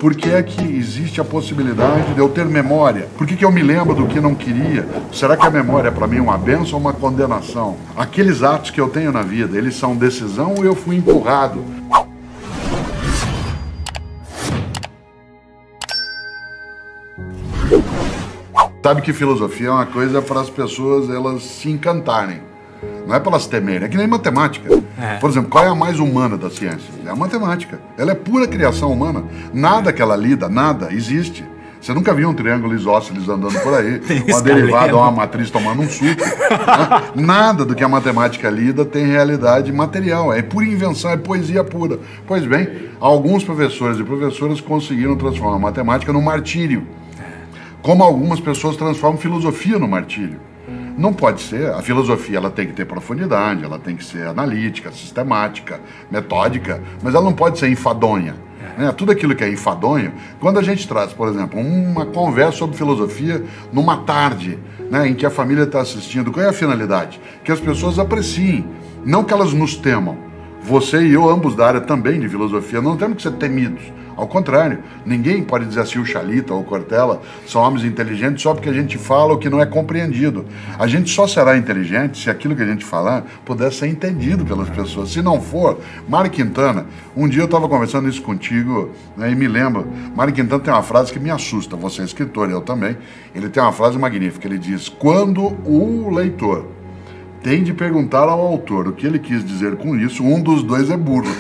Por que é que existe a possibilidade de eu ter memória? Por que eu me lembro do que não queria? Será que a memória é para mim uma bênção ou uma condenação? Aqueles atos que eu tenho na vida, eles são decisão ou eu fui empurrado? Sabe que filosofia é uma coisa para as pessoas elas se encantarem. Não é para elas temerem, é que nem matemática. Por exemplo, qual é a mais humana da ciência? É a matemática. Ela é pura criação humana. Nada que ela lida, nada existe. Você nunca viu um triângulo isósceles andando por aí, uma derivada ou uma matriz tomando um suco. Né? Nada do que a matemática lida tem realidade material. É pura invenção, é poesia pura. Pois bem, alguns professores e professoras conseguiram transformar a matemática no martírio. Como algumas pessoas transformam filosofia no martírio. Não pode ser. A filosofia ela tem que ter profundidade, ela tem que ser analítica, sistemática, metódica, mas ela não pode ser enfadonha. Né? Tudo aquilo que é enfadonho, quando a gente traz, por exemplo, uma conversa sobre filosofia numa tarde, né, em que a família está assistindo, qual é a finalidade? Que as pessoas apreciem, não que elas nos temam. Você e eu, ambos da área também de filosofia, não temos que ser temidos. Ao contrário, ninguém pode dizer assim, o Chalita ou o Cortella são homens inteligentes só porque a gente fala o que não é compreendido. A gente só será inteligente se aquilo que a gente falar puder ser entendido pelas pessoas. Se não for, Mário Quintana, um dia eu estava conversando isso contigo, né, e me lembro, Mário Quintana tem uma frase que me assusta, você é escritor, eu também, ele tem uma frase magnífica, ele diz, quando o leitor tem de perguntar ao autor o que ele quis dizer com isso, um dos dois é burro.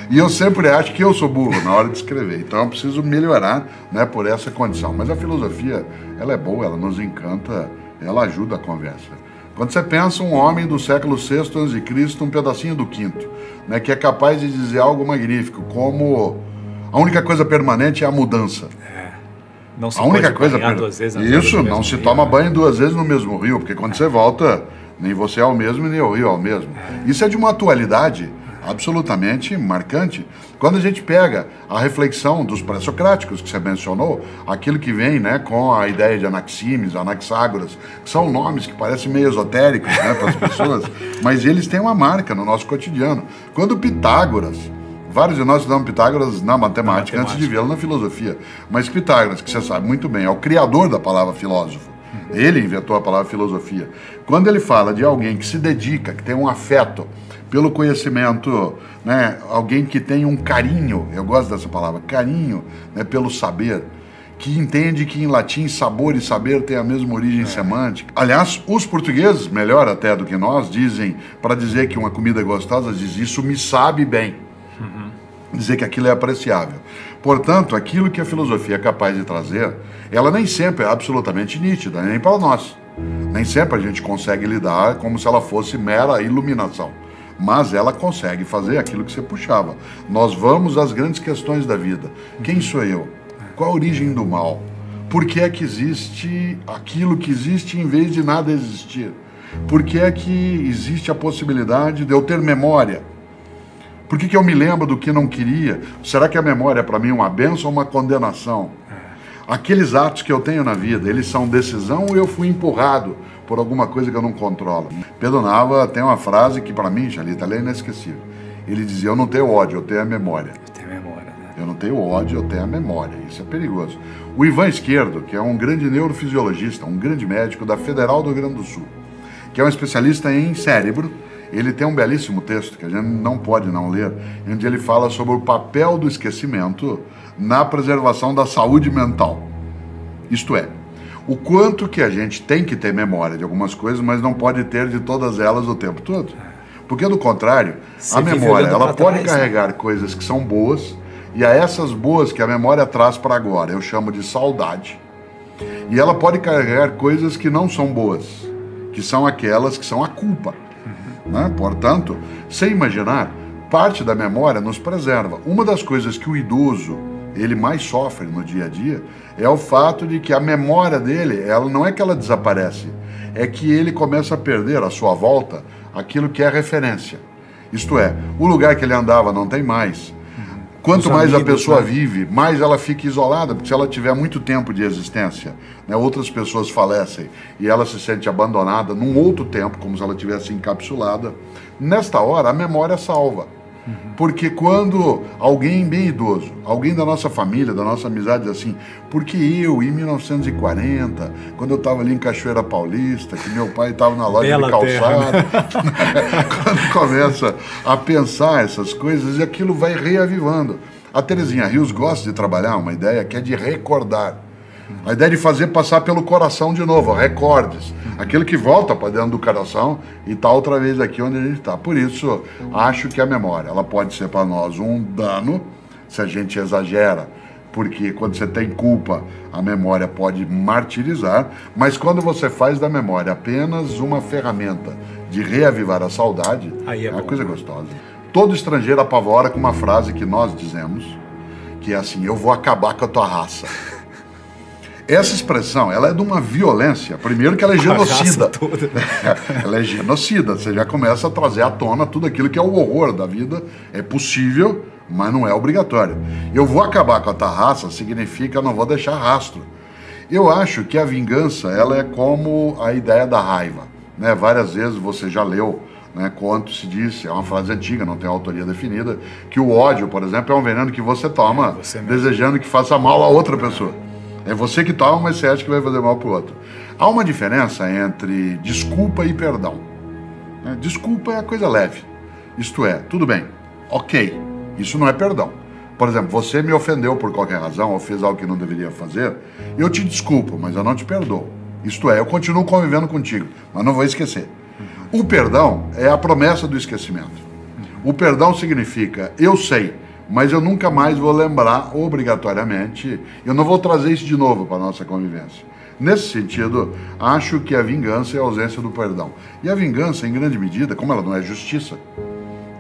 E eu sempre acho que eu sou burro na hora de escrever, então eu preciso melhorar, né, por essa condição. Mas a filosofia, ela é boa, ela nos encanta, ela ajuda a conversa. Quando você pensa um homem do século VI a.C., um pedacinho do V, né, que é capaz de dizer algo magnífico, como a única coisa permanente é a mudança. Não se a única pode coisa banhar duas vezes isso, não se toma banho duas vezes no mesmo rio, porque quando você volta, nem você é o mesmo, nem o rio é o mesmo. Isso é de uma atualidade absolutamente marcante. Quando a gente pega a reflexão dos pré-socráticos que você mencionou, aquilo que vem, né, com a ideia de Anaximes, Anaxágoras, que são nomes que parecem meio esotéricos, né, para as pessoas, mas eles têm uma marca no nosso cotidiano. Quando Pitágoras, vários de nós estudamos Pitágoras na matemática antes de vê-lo na filosofia, mas Pitágoras, que você sabe muito bem, é o criador da palavra filósofo. Ele inventou a palavra filosofia. Quando ele fala de alguém que se dedica, que tem um afeto pelo conhecimento, né, alguém que tem um carinho, eu gosto dessa palavra, carinho, né, pelo saber, que entende que em latim sabor e saber têm a mesma origem semântica. Aliás, os portugueses, melhor até do que nós, dizem, para dizer que uma comida é gostosa, diz isso me sabe bem. Dizer que aquilo é apreciável. Portanto, aquilo que a filosofia é capaz de trazer, ela nem sempre é absolutamente nítida, nem para nós. Nem sempre a gente consegue lidar como se ela fosse mera iluminação. Mas ela consegue fazer aquilo que você puxava. Nós vamos às grandes questões da vida. Quem sou eu? Qual a origem do mal? Por que é que existe aquilo que existe em vez de nada existir? Por que é que existe a possibilidade de eu ter memória? Por que eu me lembro do que não queria? Será que a memória é para mim uma bênção ou uma condenação? Aqueles atos que eu tenho na vida, eles são decisão ou eu fui empurrado por alguma coisa que eu não controlo? Pedro Nava tem uma frase que para mim, Chalita, ela é inesquecível. Ele dizia, eu não tenho ódio, eu tenho a memória. Eu tenho memória, né? Eu não tenho ódio, eu tenho a memória. Isso é perigoso. O Ivan Esquerdo, que é um grande neurofisiologista, um grande médico da Federal do Rio Grande do Sul, que é um especialista em cérebro, ele tem um belíssimo texto que a gente não pode não ler, onde ele fala sobre o papel do esquecimento na preservação da saúde mental. Isto é, o quanto que a gente tem que ter memória de algumas coisas, mas não pode ter de todas elas o tempo todo. Porque, do contrário, a memória ela pode carregar coisas que são boas, e a essas boas que a memória traz para agora, eu chamo de saudade. E ela pode carregar coisas que não são boas, que são aquelas que são a culpa. Né? Portanto, sem imaginar, parte da memória nos preserva. Uma das coisas que o idoso ele mais sofre no dia a dia é o fato de que a memória dele, ela não é que ela desaparece, é que ele começa a perder à sua volta aquilo que é referência. Isto é, o lugar que ele andava não tem mais. Quanto mais a pessoa vive, mais ela fica isolada, porque se ela tiver muito tempo de existência, né, outras pessoas falecem e ela se sente abandonada num outro tempo, como se ela tivesse encapsulada. Nesta hora, a memória salva. Porque quando alguém bem idoso, alguém da nossa família, da nossa amizade, diz assim, porque eu, em 1940, quando eu estava ali em Cachoeira Paulista, que meu pai estava na loja de calçado, quando começa a pensar essas coisas, e aquilo vai reavivando. A Terezinha Rios gosta de trabalhar uma ideia que é de recordar. A ideia de fazer passar pelo coração de novo, recordes. Aquilo que volta para dentro do coração e está outra vez aqui onde a gente está. Por isso, acho que a memória, ela pode ser para nós um dano, se a gente exagera, porque quando você tem culpa, a memória pode martirizar, mas quando você faz da memória apenas uma ferramenta de reavivar a saudade, é uma coisa gostosa. Todo estrangeiro apavora com uma frase que nós dizemos, que é assim, eu vou acabar com a tua raça. Essa expressão, ela é de uma violência. Primeiro que ela é genocida. Ela é genocida. Você já começa a trazer à tona tudo aquilo que é o horror da vida. É possível, mas não é obrigatório. Eu vou acabar com a tua raça significa não vou deixar rastro. Eu acho que a vingança, ela é como a ideia da raiva. Né? Várias vezes você já leu, né, quanto se disse, é uma frase antiga, não tem autoria definida, que o ódio, por exemplo, é um veneno que você toma desejando que faça mal a outra pessoa. É você que toma, mas você acha que vai fazer mal para o outro. Há uma diferença entre desculpa e perdão. Desculpa é a coisa leve. Isto é, tudo bem, ok, isso não é perdão. Por exemplo, você me ofendeu por qualquer razão, ou fez algo que não deveria fazer, eu te desculpo, mas eu não te perdoo. Isto é, eu continuo convivendo contigo, mas não vou esquecer. O perdão é a promessa do esquecimento. O perdão significa, eu sei, mas eu nunca mais vou lembrar obrigatoriamente, eu não vou trazer isso de novo para a nossa convivência. Nesse sentido, acho que a vingança é a ausência do perdão. E a vingança, em grande medida, como ela não é justiça,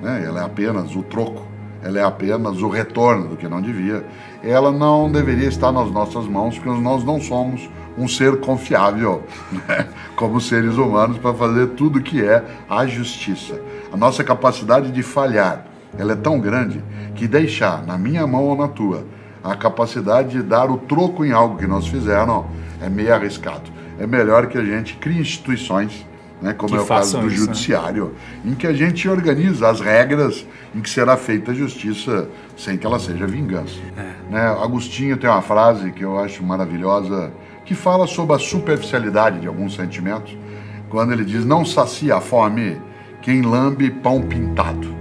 né, ela é apenas o troco, ela é apenas o retorno do que não devia, ela não deveria estar nas nossas mãos, porque nós não somos um ser confiável, né, como seres humanos, para fazer tudo que é a justiça. A nossa capacidade de falhar, ela é tão grande que deixar na minha mão ou na tua a capacidade de dar o troco em algo que nós fizeram é meio arriscado. É melhor que a gente crie instituições, né, como é o caso do judiciário, em que a gente organiza as regras em que será feita a justiça sem que ela seja vingança. Né, Agostinho tem uma frase que eu acho maravilhosa, que fala sobre a superficialidade de alguns sentimentos, quando ele diz, não sacia a fome quem lambe pão pintado.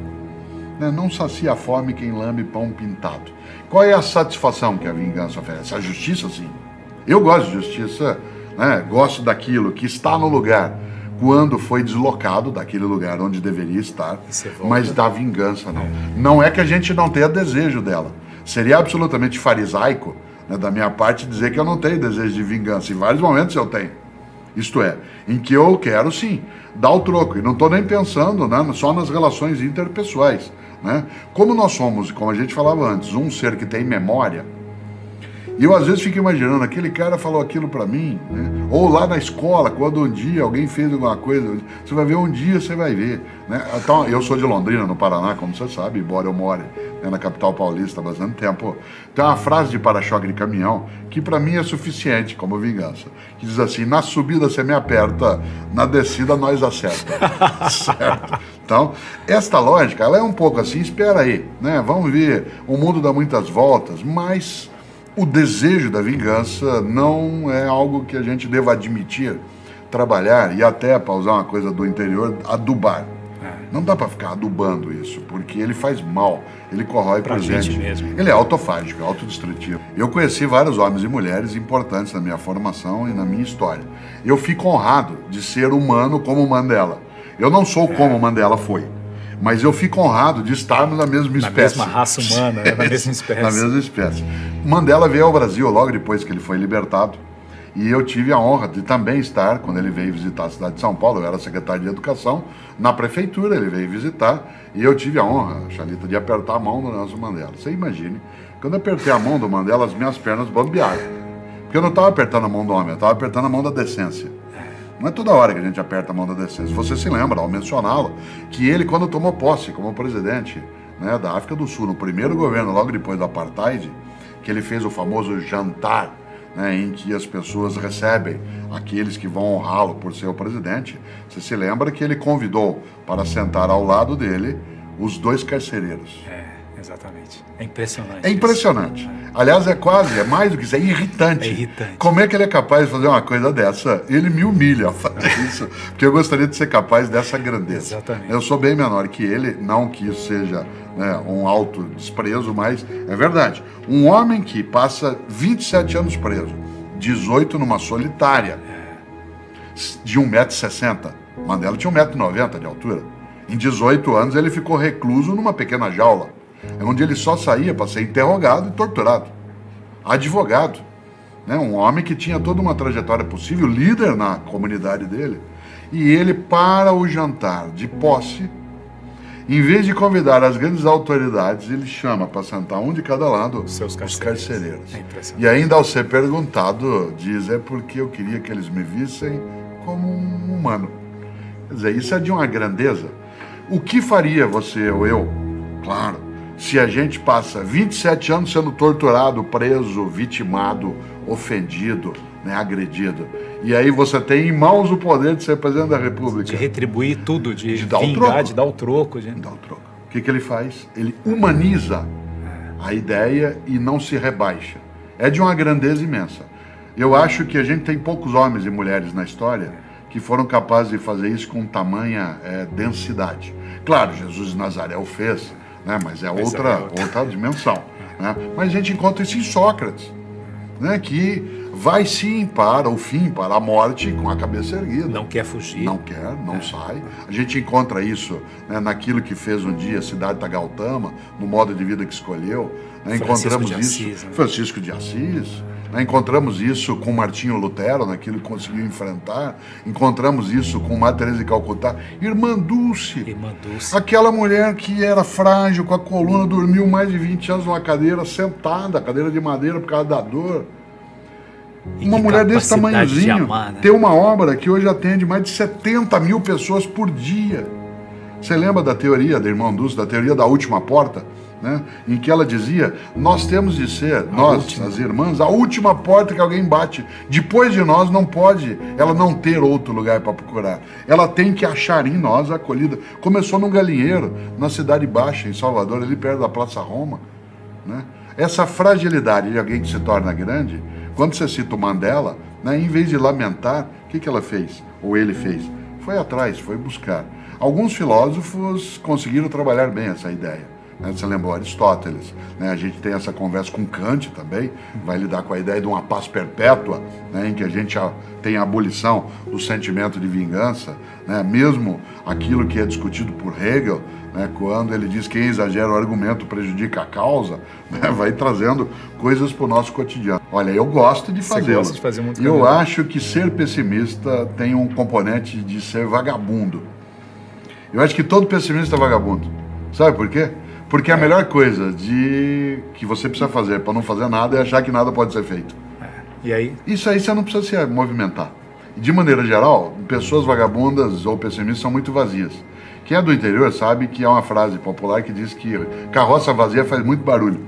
Não sacia a fome quem lambe pão pintado. Qual é a satisfação que a vingança oferece? A justiça, sim. Eu gosto de justiça, né? Gosto daquilo que está no lugar quando foi deslocado daquele lugar onde deveria estar, mas da vingança não. Não é que a gente não tenha desejo dela. Seria absolutamente farisaico, né, da minha parte dizer que eu não tenho desejo de vingança. Em vários momentos eu tenho. Isto é, em que eu quero sim dar o troco. E não estou nem pensando, né, só nas relações interpessoais. Né? Como nós somos, como a gente falava antes, um ser que tem memória, e eu às vezes fico imaginando, aquele cara falou aquilo para mim, né? Ou lá na escola, quando um dia alguém fez alguma coisa, você vai ver um dia, você vai ver. Né? Então, eu sou de Londrina, no Paraná, como você sabe, embora eu more, né, na capital paulista há bastante tempo. Tem uma frase de para-choque de caminhão que para mim é suficiente como vingança, que diz assim, na subida você me aperta, na descida nós acerta. Certo? Então, esta lógica, ela é um pouco assim, espera aí, né? Vamos ver, o mundo dá muitas voltas, mas o desejo da vingança não é algo que a gente deva admitir, trabalhar e até, para usar uma coisa do interior, adubar. Não dá para ficar adubando isso, porque ele faz mal, ele corrói pra gente mesmo. Ele é autofágico, é autodestrutivo. Eu conheci vários homens e mulheres importantes na minha formação e na minha história. Eu fico honrado de ser humano como Mandela. Eu não sou como Mandela foi, mas eu fico honrado de estarmos na mesma espécie. Na mesma raça humana, né? Na mesma espécie. Na mesma espécie. Mandela veio ao Brasil logo depois que ele foi libertado, e eu tive a honra de também estar, quando ele veio visitar a cidade de São Paulo, eu era secretário de Educação, na prefeitura ele veio visitar, e eu tive a honra, Xalita, de apertar a mão do Nelson Mandela. Você imagine, quando eu apertei a mão do Mandela, as minhas pernas bambearam. Porque eu não estava apertando a mão do homem, eu estava apertando a mão da decência. Não é toda hora que a gente aperta a mão da decência. Você se lembra, ao mencioná-lo, que ele, quando tomou posse como presidente, né, da África do Sul, no primeiro governo, logo depois do Apartheid, que ele fez o famoso jantar, né, em que as pessoas recebem aqueles que vão honrá-lo por ser o presidente, você se lembra que ele convidou para sentar ao lado dele Os Dois Carcereiros. Exatamente. É impressionante. É impressionante. Aliás, é mais do que isso, é irritante. É irritante. Como é que ele é capaz de fazer uma coisa dessa? Ele me humilha a fazer isso, porque eu gostaria de ser capaz dessa grandeza. Exatamente. Eu sou bem menor que ele, não que isso seja, né, um alto desprezo, mas é verdade. Um homem que passa 27 anos preso, 18 numa solitária, de 1,60 m. Mandela tinha 1,90 m de altura. Em 18 anos ele ficou recluso numa pequena jaula, onde ele só saía para ser interrogado e torturado. Advogado, né? Um homem que tinha toda uma trajetória possível, líder na comunidade dele. E ele, para o jantar de posse, em vez de convidar as grandes autoridades, ele chama para sentar um de cada lado os carcereiros. E ainda ao ser perguntado, diz, é porque eu queria que eles me vissem como um humano. Quer dizer, isso é de uma grandeza. O que faria você ou eu, claro, se a gente passa 27 anos sendo torturado, preso, vitimado, ofendido, né, agredido, e aí você tem em mãos o poder de ser presidente da República. De retribuir tudo, de dar vingar, o troco. de dar o troco. Dar o troco. O que ele faz? Ele humaniza a ideia e não se rebaixa. É de uma grandeza imensa. Eu acho que a gente tem poucos homens e mulheres na história que foram capazes de fazer isso com tamanha densidade. Claro, Jesus de Nazaré o fez, né? Mas é outra dimensão. Né? Mas a gente encontra isso em Sócrates, né? Que vai sim para o fim, para a morte com a cabeça erguida. Não quer fugir. Não quer, não sai. A gente encontra isso, né, naquilo que fez um dia Siddhartha Gautama, no modo de vida que escolheu. Né? Encontramos isso. Assis, né? Francisco de Assis. Né? Encontramos isso com Martinho Lutero, naquilo que conseguiu enfrentar. Encontramos isso com Madre Teresa de Calcutá. Irmã Dulce. Irmã Dulce. Aquela mulher que era frágil, com a coluna, dormiu mais de 20 anos numa cadeira, sentada, cadeira de madeira por causa da dor. Uma mulher desse tamanhozinho, amar, né? Tem uma obra que hoje atende mais de 70 mil pessoas por dia. Você lembra da teoria da Irmã Dulce, da teoria da última porta? Né? Em que ela dizia, nós temos de ser, as irmãs, a última porta que alguém bate. Depois de nós não pode ela não ter outro lugar para procurar. Ela tem que achar em nós a acolhida. Começou num galinheiro, na Cidade Baixa, em Salvador, ali perto da Praça Roma. Né? Essa fragilidade de alguém que se torna grande, quando você cita o Mandela, né, em vez de lamentar, o que ela fez? Ou ele fez? Foi atrás, foi buscar. Alguns filósofos conseguiram trabalhar bem essa ideia. Né? Você lembrou Aristóteles, né? A gente tem essa conversa com Kant também, vai lidar com a ideia de uma paz perpétua, né? Em que a gente tem a abolição do sentimento de vingança, né? Mesmo aquilo que é discutido por Hegel, né? Quando ele diz que quem exagera o argumento prejudica a causa, né? Vai trazendo coisas para o nosso cotidiano. Olha, eu gosto de fazê-lo. Você gosta de fazer muito. E eu acho que ser pessimista tem um componente de ser vagabundo. Eu acho que todo pessimista é vagabundo. Sabe por quê? Porque a melhor coisa que você precisa fazer para não fazer nada é achar que nada pode ser feito. E aí? Isso aí você não precisa se movimentar. De maneira geral, pessoas vagabundas ou pessimistas são muito vazias. Quem é do interior sabe que há uma frase popular que diz que carroça vazia faz muito barulho.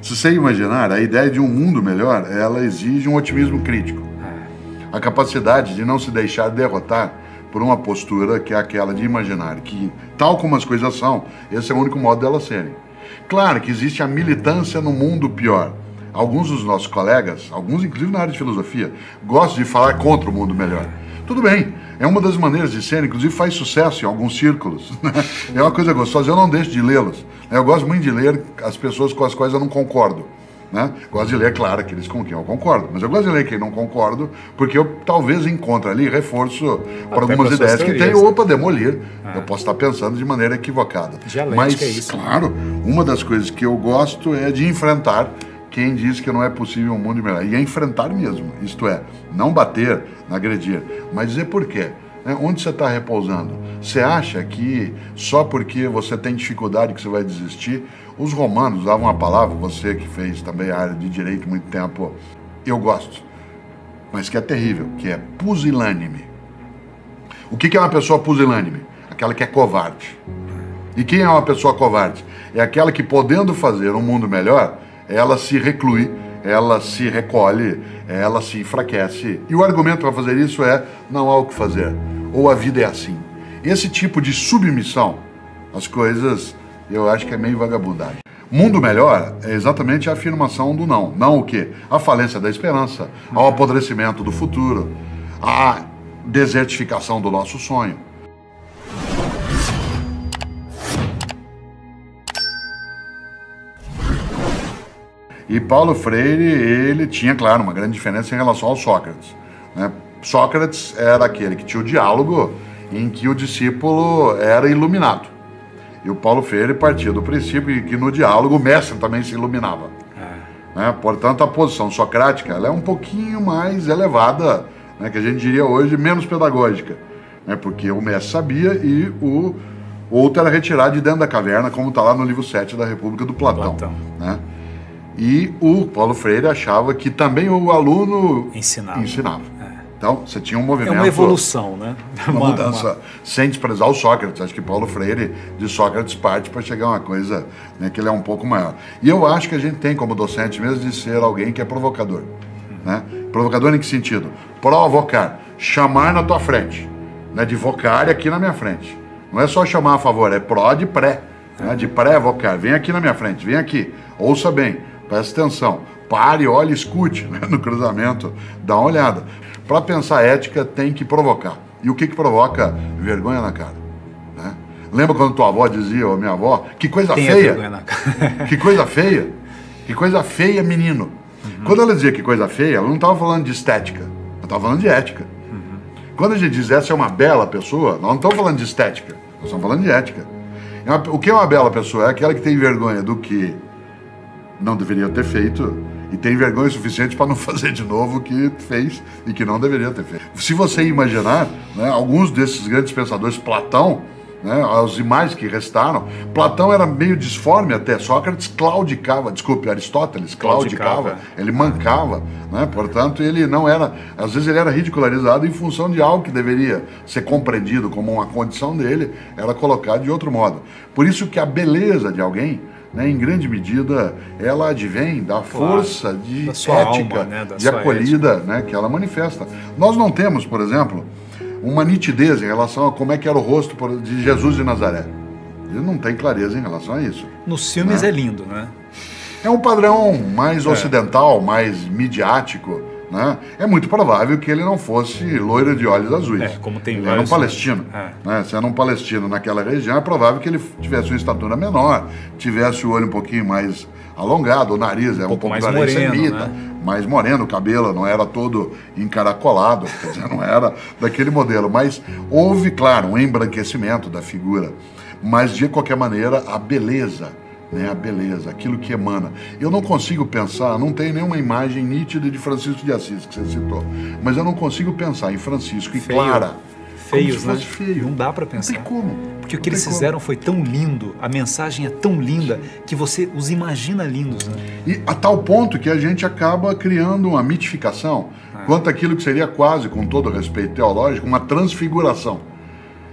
Se você imaginar, a ideia de um mundo melhor, ela exige um otimismo crítico. A capacidade de não se deixar derrotar por uma postura que é aquela de imaginar que, tal como as coisas são, esse é o único modo delas serem. Claro que existe a militância no mundo pior. Alguns dos nossos colegas, alguns inclusive na área de filosofia, gostam de falar contra o mundo melhor. Tudo bem, é uma das maneiras de ser, inclusive faz sucesso em alguns círculos. É uma coisa gostosa, eu não deixo de lê-los. Eu gosto muito de ler as pessoas com as quais eu não concordo. Né? Gosto de ler, claro, aqueles com quem eu concordo, mas eu gosto de ler quem não concordo, porque eu talvez encontre ali reforço para algumas ideias que tem, ou para demolir. Eu posso estar pensando de maneira equivocada. Mas, é isso, claro, uma das coisas que eu gosto é de enfrentar quem diz que não é possível um mundo melhor. E é enfrentar mesmo, isto é, não bater, não agredir, mas dizer por quê. Onde você está repousando? Você acha que só porque você tem dificuldade que você vai desistir? Os romanos usavam uma palavra, você que fez também a área de direito muito tempo, eu gosto, mas que é terrível, que é pusilânime. O que é uma pessoa pusilânime? Aquela que é covarde. E quem é uma pessoa covarde? É aquela que, podendo fazer um mundo melhor, ela se reclui, ela se recolhe, ela se enfraquece. E o argumento para fazer isso é, não há o que fazer, ou a vida é assim. Esse tipo de submissão, as coisas eu acho que é meio vagabundagem. Mundo melhor é exatamente a afirmação do não. Não o quê? A falência da esperança, ao apodrecimento do futuro, a desertificação do nosso sonho. E Paulo Freire, ele tinha, claro, uma grande diferença em relação ao Sócrates, né? Sócrates era aquele que tinha o diálogo em que o discípulo era iluminado. E o Paulo Freire partia do princípio que no diálogo o mestre também se iluminava. Né? Portanto, a posição socrática ela é um pouquinho mais elevada, né? Que a gente diria hoje menos pedagógica, né? Porque o mestre sabia e o outro era retirado de dentro da caverna, como está lá no livro 7 da República do Platão. Né? E o Paulo Freire achava que também o aluno ensinava. Então, você tinha um movimento... É uma evolução, né? Uma mudança, sem desprezar o Sócrates. Acho que Paulo Freire, de Sócrates, parte para chegar a uma coisa, né, que ele é um pouco maior. E eu acho que a gente tem, como docente mesmo, de ser alguém que é provocador. Né? Provocador em que sentido? Provocar. Chamar na tua frente. Né? De vocar aqui na minha frente. Não é só chamar a favor, é pró de pré. Né? De pré-vocar. Vem aqui na minha frente, vem aqui. Ouça bem, preste atenção. Pare, olhe, escute, né? No cruzamento. Dá uma olhada. Para pensar ética, tem que provocar. E o que provoca? Vergonha na cara. Né? Lembra quando tua avó dizia, ou minha avó, que coisa feia? Vergonha na cara. Que coisa feia. Que coisa feia, menino. Quando ela dizia que coisa feia, ela não estava falando de estética. Ela estava falando de ética. Quando a gente diz essa é uma bela pessoa, nós não estamos falando de estética. Nós estamos falando de ética. O que é uma bela pessoa? É aquela que tem vergonha do que não deveria ter feito e tem vergonha suficiente para não fazer de novo o que fez e que não deveria ter feito. Se você imaginar, né, alguns desses grandes pensadores, Platão, né, as imagens que restaram, Platão era meio disforme até, Sócrates claudicava, desculpe, Aristóteles claudicava, ele mancava, né, portanto ele não era, às vezes ele era ridicularizado em função de algo que deveria ser compreendido como uma condição dele, era colocado de outro modo. Por isso que a beleza de alguém, né, em grande medida, ela advém da força de ética, alma, né, de acolhida, né, que ela manifesta. Nós não temos, por exemplo, uma nitidez em relação a como é que era o rosto de Jesus de Nazaré. Ele não tem clareza em relação a isso. Nos filmes, né? É lindo, né? É um padrão mais ocidental, mais midiático, né? É muito provável que ele não fosse loiro de olhos azuis. Como tem ele era um palestino. Né? Sendo um palestino naquela região, é provável que ele tivesse uma estatura menor, tivesse o olho um pouquinho mais alongado, o nariz é um pouco mais moreno, né? Mais moreno, o cabelo não era todo encaracolado, quer dizer, não era daquele modelo, mas houve, claro, um embranquecimento da figura, mas de qualquer maneira a beleza, né, a beleza, aquilo que emana. Eu não consigo pensar, não tem nenhuma imagem nítida de Francisco de Assis que você citou, mas eu não consigo pensar em Francisco e Clara. Feios, né? Feio. Não dá para pensar. Não tem como. Porque o que eles fizeram foi tão lindo, a mensagem é tão linda, que você os imagina lindos. Né? E a tal ponto que a gente acaba criando uma mitificação quanto àquilo que seria quase, com todo respeito teológico, uma transfiguração.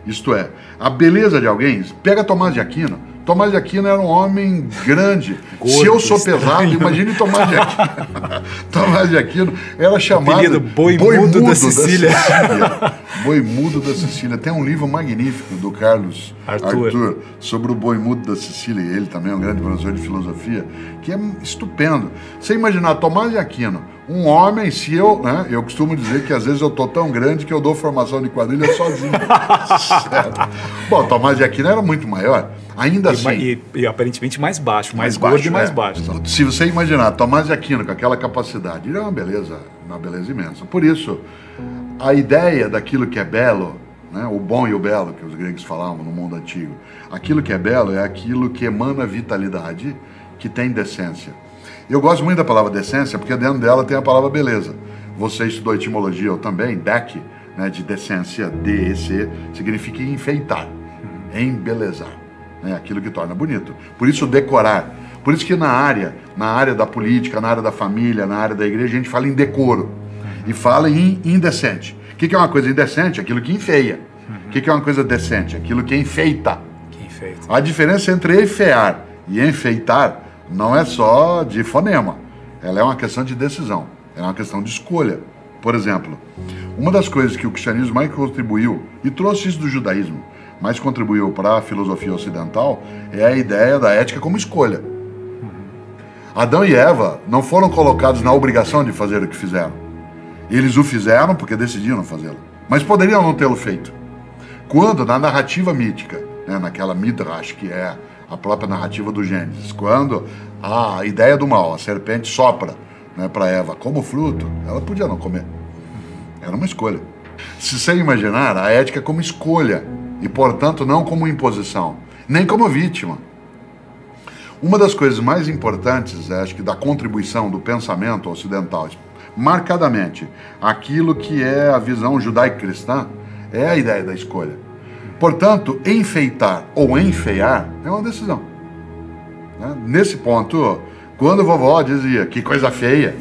Isto é, a beleza de alguém, pega Tomás de Aquino. Tomás de Aquino era um homem grande. Gordo, se eu sou pesado, imagine Tomás de Aquino. Tomás de Aquino era chamado Boi Mudo da Sicília. Boi Mudo da Sicília. Tem um livro magnífico do Carlos Arthur sobre o Boi Mudo da Sicília, e ele também é um grande professor de filosofia, que é estupendo. Você imaginar Tomás de Aquino, um homem, se eu, né, eu costumo dizer que às vezes eu tô tão grande que eu dou formação de quadrilha sozinho. Bom, Tomás de Aquino era muito maior. Ainda assim... E aparentemente mais baixo, mais gordo e mais baixo. Se você imaginar Tomás de Aquino com aquela capacidade, ele é uma beleza imensa. Por isso, a ideia daquilo que é belo, né, o bom e o belo, que os gregos falavam no mundo antigo, aquilo que é belo é aquilo que emana vitalidade, que tem decência. Eu gosto muito da palavra decência, porque dentro dela tem a palavra beleza. Você estudou etimologia, eu também, dec, né, de decência, D-E-C, significa enfeitar, embelezar. Né, aquilo que torna bonito. Por isso, decorar. Por isso que na área da política, na área da família, na área da igreja, a gente fala em decoro. E fala em indecente. O que é uma coisa indecente? Aquilo que enfeia. O que é uma coisa decente? Aquilo que enfeita. A diferença entre enfeiar e enfeitar não é só de fonema. Ela é uma questão de decisão. É uma questão de escolha. Por exemplo, uma das coisas que o cristianismo mais contribuiu, e trouxe isso do judaísmo, mais contribuiu para a filosofia ocidental é a ideia da ética como escolha. Adão e Eva não foram colocados na obrigação de fazer o que fizeram. Eles o fizeram porque decidiram fazê-lo, mas poderiam não tê-lo feito. Quando, na narrativa mítica, né, naquela Midrash, que é a própria narrativa do Gênesis, quando a ideia do mal, a serpente sopra, né, para Eva como fruto, ela podia não comer. Era uma escolha. Se você imaginar a ética como escolha, e portanto não como imposição, nem como vítima. Uma das coisas mais importantes, acho que da contribuição do pensamento ocidental, marcadamente, aquilo que é a visão judaico-cristã, é a ideia da escolha. Portanto, enfeitar ou enfeiar é uma decisão. Né? Nesse ponto, quando a vovó dizia que coisa feia,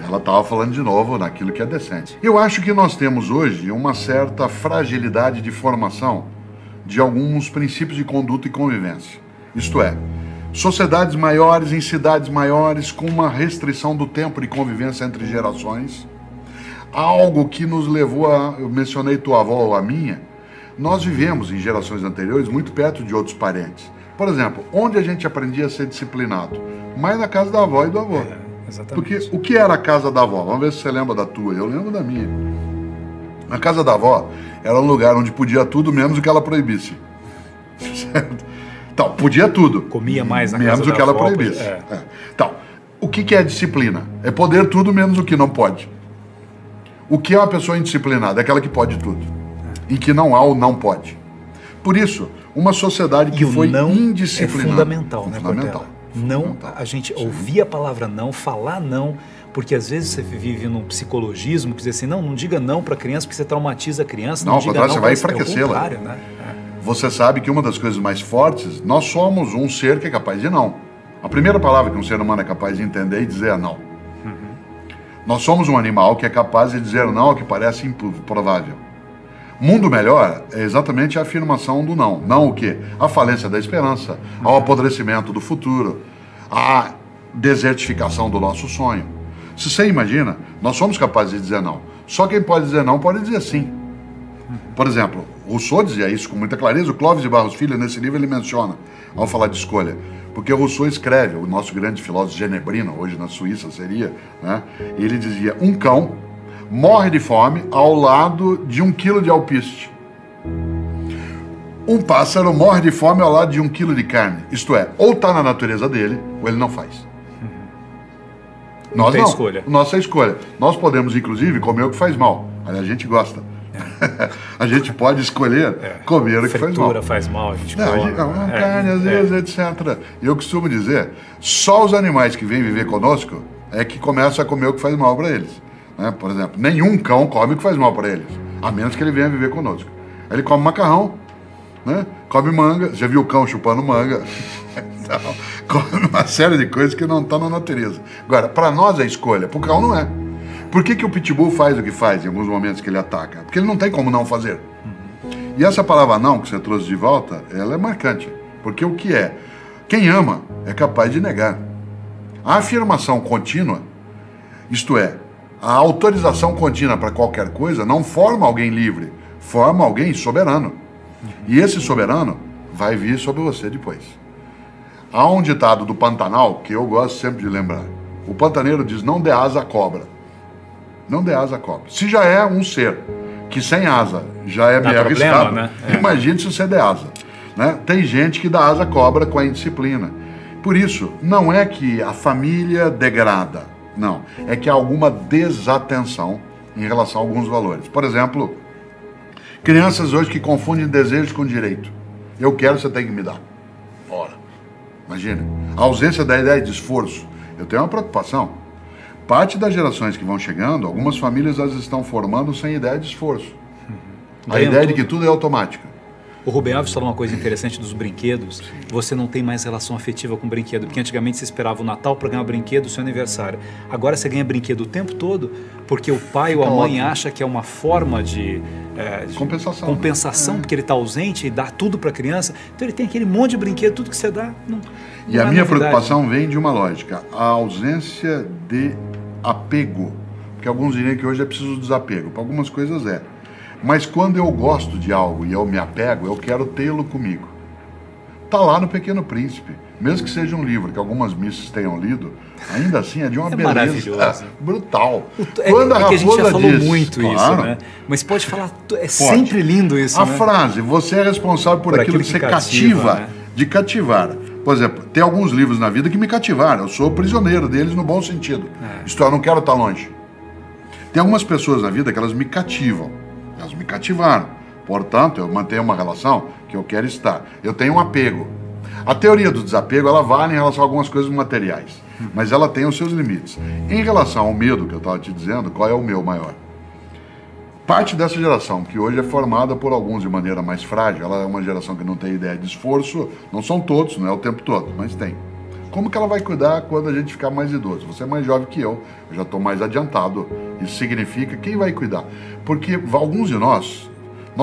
ela estava falando de novo naquilo que é decente. Eu acho que nós temos hoje uma certa fragilidade de formação de alguns princípios de conduta e convivência. Isto é, sociedades maiores em cidades maiores com uma restrição do tempo de convivência entre gerações, algo que nos levou a, eu mencionei tua avó ou a minha, nós vivemos em gerações anteriores muito perto de outros parentes. Por exemplo, onde a gente aprendia a ser disciplinado? Mais na casa da avó e do avô. Exatamente. Porque o que era a casa da avó? Vamos ver se você lembra da tua. Eu lembro da minha. A casa da avó era um lugar onde podia tudo menos o que ela proibisse. Certo? Então, podia tudo. Comia mais na menos casa o que da ela avó, proibisse. Então, o que é disciplina? É poder tudo menos o que não pode. O que é uma pessoa indisciplinada? É aquela que pode tudo. Em que não há ou não pode. Por isso, uma sociedade que foi indisciplinada. É fundamental, né, fundamental. Não, a gente ouvir a palavra não, falar não, porque às vezes você vive num psicologismo que diz assim, não diga não para a criança porque você traumatiza a criança. Não, diga não, você vai enfraquecê-la. Né? Você sabe que uma das coisas mais fortes, nós somos um ser que é capaz de não. A primeira palavra que um ser humano é capaz de entender e dizer é não. Nós somos um animal que é capaz de dizer não ao que parece improvável. Mundo melhor é exatamente a afirmação do não. Não o quê? A falência da esperança, ao apodrecimento do futuro, a desertificação do nosso sonho. Se você imagina, nós somos capazes de dizer não. Só quem pode dizer não pode dizer sim. Por exemplo, Rousseau dizia isso com muita clareza. O Clóvis de Barros Filho, nesse livro, ele menciona, ao falar de escolha. Porque Rousseau escreve, o nosso grande filósofo genebrino, hoje na Suíça seria, né? Ele dizia, um cão morre de fome ao lado de 1 quilo de alpiste. Um pássaro morre de fome ao lado de 1 quilo de carne. Isto é, ou está na natureza dele, ou ele não faz. Nós não. Escolha. Nossa escolha. Nós podemos, inclusive, comer o que faz mal. Aliás, a gente gosta. A gente pode escolher comer o que faz mal. Faz mal, a gente come. Carne, às vezes, etc. Eu costumo dizer, só os animais que vêm viver conosco é que começam a comer o que faz mal para eles. Né? Por exemplo, nenhum cão come o que faz mal para eles, a menos que ele venha viver conosco. Ele come macarrão, né? Come manga, já viu o cão chupando manga? Então, come uma série de coisas que não estão na natureza. Agora, para nós é escolha, para o cão não é. Por que o pitbull faz o que faz em alguns momentos que ele ataca? Porque ele não tem como não fazer. E essa palavra não que você trouxe de volta, ela é marcante. Porque o que é? Quem ama é capaz de negar. A afirmação contínua, isto é, a autorização contínua para qualquer coisa não forma alguém livre, forma alguém soberano. E esse soberano vai vir sobre você depois. Há um ditado do Pantanal que eu gosto sempre de lembrar. O pantaneiro diz, não dê asa à cobra. Não dê asa à cobra. Se já é um ser que sem asa já é meio arriscado, né? Imagine se você der asa. Né? Tem gente que dá asa à cobra com a indisciplina. Por isso, não é que a família degrada. Não, é que há alguma desatenção em relação a alguns valores. Por exemplo, crianças hoje que confundem desejo com direito. Eu quero, você tem que me dar. Ora, imagine. A ausência da ideia de esforço. Eu tenho uma preocupação. Parte das gerações que vão chegando, algumas famílias as estão formando sem ideia de esforço. A ideia de que tudo é automático. O Rubem Alves falou uma coisa interessante dos brinquedos. Você não tem mais relação afetiva com o brinquedo, porque antigamente você esperava o Natal para ganhar um brinquedo, o seu aniversário. Agora você ganha brinquedo o tempo todo, porque o pai ou a mãe acha que é uma forma de compensação porque ele está ausente e dá tudo para a criança. Então ele tem aquele monte de brinquedo, tudo que você dá. E a minha preocupação vem de uma lógica, a ausência de apego. Porque alguns diriam que hoje é preciso desapego, para algumas coisas é. Mas quando eu gosto de algo e eu me apego, eu quero tê-lo comigo. Está lá no Pequeno Príncipe. Mesmo que seja um livro que algumas missas tenham lido, ainda assim é de uma beleza maravilhoso. Brutal. Quando a que a gente já falou muito isso, né? Mas pode falar, sempre lindo isso, A né? frase, você é responsável por aquilo que você cativa, né? De cativar. Por exemplo, tem alguns livros na vida que me cativaram. Eu sou prisioneiro deles no bom sentido. Isto é, eu não quero estar longe. Tem algumas pessoas na vida que elas me cativam. Elas me cativaram. Portanto, eu mantenho uma relação que eu quero estar. Eu tenho um apego. A teoria do desapego, ela vale em relação a algumas coisas materiais, mas ela tem os seus limites. Em relação ao medo que eu estava te dizendo, qual é o meu maior? Parte dessa geração, que hoje é formada por alguns de maneira mais frágil, ela é uma geração que não tem ideia de esforço, não são todos, não é o tempo todo, mas tem. Como que ela vai cuidar quando a gente ficar mais idoso? Você é mais jovem que eu já estou mais adiantado. Isso significa quem vai cuidar? Porque alguns de nós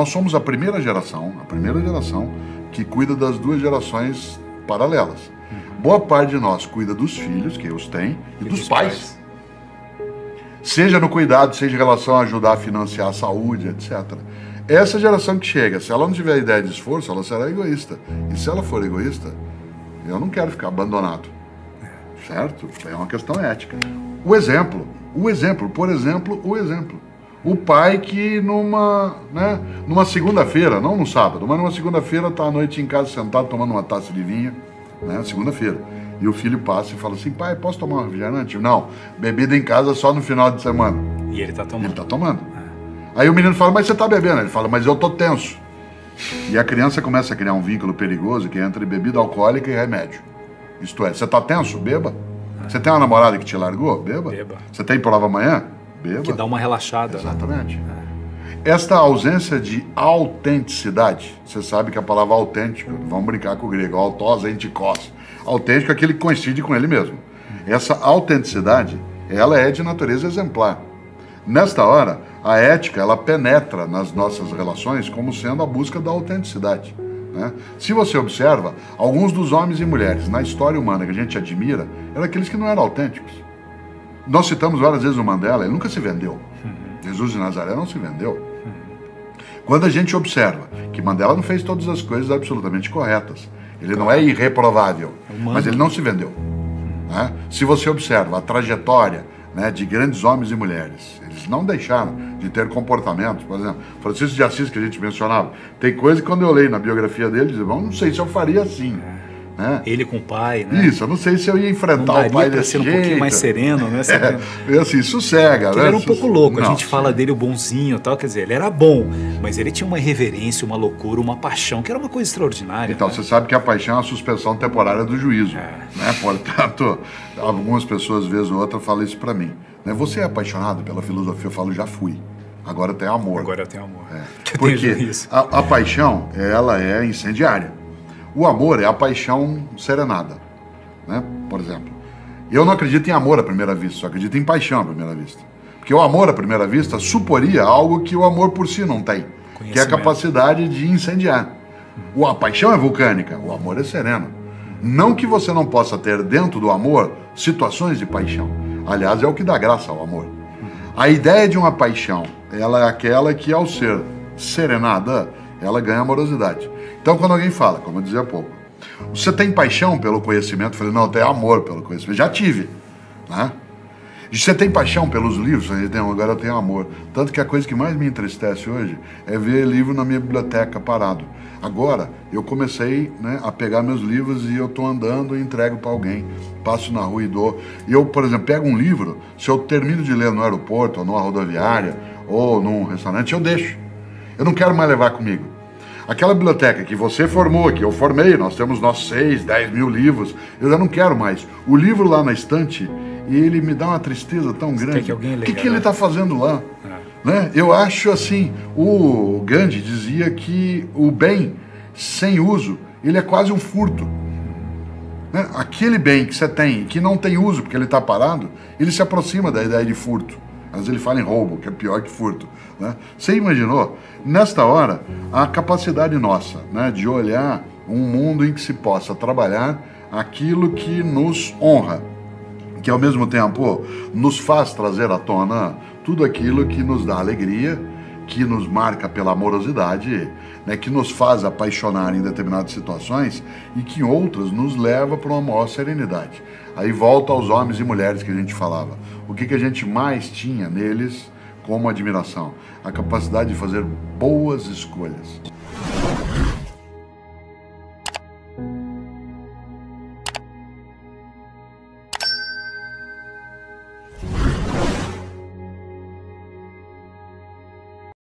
somos a primeira geração que cuida das duas gerações paralelas. Boa parte de nós cuida dos filhos, que os tem, e dos pais. Seja no cuidado, seja em relação a ajudar a financiar a saúde, etc. Essa geração que chega, se ela não tiver ideia de esforço, ela será egoísta. E se ela for egoísta, eu não quero ficar abandonado. Certo? É uma questão ética. O exemplo. O pai que numa segunda-feira, não no sábado, mas numa segunda-feira está à noite em casa sentado tomando uma taça de vinho, né? Segunda-feira. E o filho passa e fala assim, pai, posso tomar um refrigerante? Não, bebida em casa só no final de semana. E ele está tomando. Ele está tomando. Aí o menino fala, mas você está bebendo? Ele fala, mas eu estou tenso. E a criança começa a criar um vínculo perigoso que é entre bebida alcoólica e remédio. Isto é, você está tenso? Beba. Você tem uma namorada que te largou? Beba. Você tem prova amanhã? Beba. Que dá uma relaxada. Exatamente. Esta ausência de autenticidade, você sabe que a palavra autêntico, vamos brincar com o grego, autós, entikos. Autêntico é aquele que coincide com ele mesmo. Essa autenticidade, ela é de natureza exemplar. Nesta hora, a ética, ela penetra nas nossas relações como sendo a busca da autenticidade. Né? Se você observa, alguns dos homens e mulheres na história humana que a gente admira, eram aqueles que não eram autênticos. Nós citamos várias vezes o Mandela, ele nunca se vendeu. Jesus de Nazaré não se vendeu. Quando a gente observa que Mandela não fez todas as coisas absolutamente corretas, ele não é irreprovável, mas ele não se vendeu. Né? Se você observa a trajetória, né, de grandes homens e mulheres, eles não deixaram de ter comportamentos. Por exemplo, Francisco de Assis, que a gente mencionava, tem coisa que quando eu leio na biografia dele, eu digo, não sei se eu faria assim. Né? Ele com o pai, né? Isso, eu não sei se eu ia enfrentar o pai desse jeito. Um pouquinho mais sereno, né? Assim, sossega, né? Ele era um pouco louco, a gente fala dele o bonzinho e tal, quer dizer, ele era bom, mas ele tinha uma irreverência, uma loucura, uma paixão, que era uma coisa extraordinária. Então, né? Você sabe que a paixão é a suspensão temporária do juízo. Né? Portanto, algumas pessoas, vez ou outra, falam isso pra mim. Né? Você é apaixonado pela filosofia? Eu falo, já fui. Agora eu tenho amor. Agora eu tenho amor. Porque a paixão, ela é incendiária. O amor é a paixão serenada, né? Por exemplo, eu não acredito em amor à primeira vista, só acredito em paixão à primeira vista. Porque o amor à primeira vista suporia algo que o amor por si não tem, que é a capacidade de incendiar. A paixão é vulcânica, o amor é sereno. Não que você não possa ter dentro do amor situações de paixão. Aliás, é o que dá graça ao amor. A ideia de uma paixão, ela é aquela que ao ser serenada, ela ganha amorosidade. Então, quando alguém fala, como eu dizia há pouco, você tem paixão pelo conhecimento? Eu falei, não, eu tenho amor pelo conhecimento. Já tive. Né? Você tem paixão pelos livros? Eu falei, agora eu tenho amor. Tanto que a coisa que mais me entristece hoje é ver livro na minha biblioteca parado. Agora, eu comecei, né, a pegar meus livros e eu estou andando e entrego para alguém. Passo na rua e dou. E eu, por exemplo, pego um livro, se eu termino de ler no aeroporto, ou numa rodoviária, ou num restaurante, eu deixo. Eu não quero mais levar comigo. Aquela biblioteca que você formou, que eu formei, nós temos nossos 6, 10 mil livros, eu já não quero mais. O livro lá na estante, ele me dá uma tristeza tão grande. O que ele está fazendo lá? Né? Eu acho assim, o Gandhi dizia que o bem sem uso, ele é quase um furto. Né? Aquele bem que você tem, que não tem uso porque ele está parado, ele se aproxima da ideia de furto. Às vezes ele fala em roubo, que é pior que furto. Né? Você imaginou, nesta hora, a capacidade nossa, né, de olhar um mundo em que se possa trabalhar aquilo que nos honra, que ao mesmo tempo nos faz trazer à tona tudo aquilo que nos dá alegria que nos marca pela amorosidade, né, que nos faz apaixonar em determinadas situações e que em outras nos leva para uma maior serenidade. Aí volta aos homens e mulheres que a gente falava. O que a gente mais tinha neles como admiração? A capacidade de fazer boas escolhas.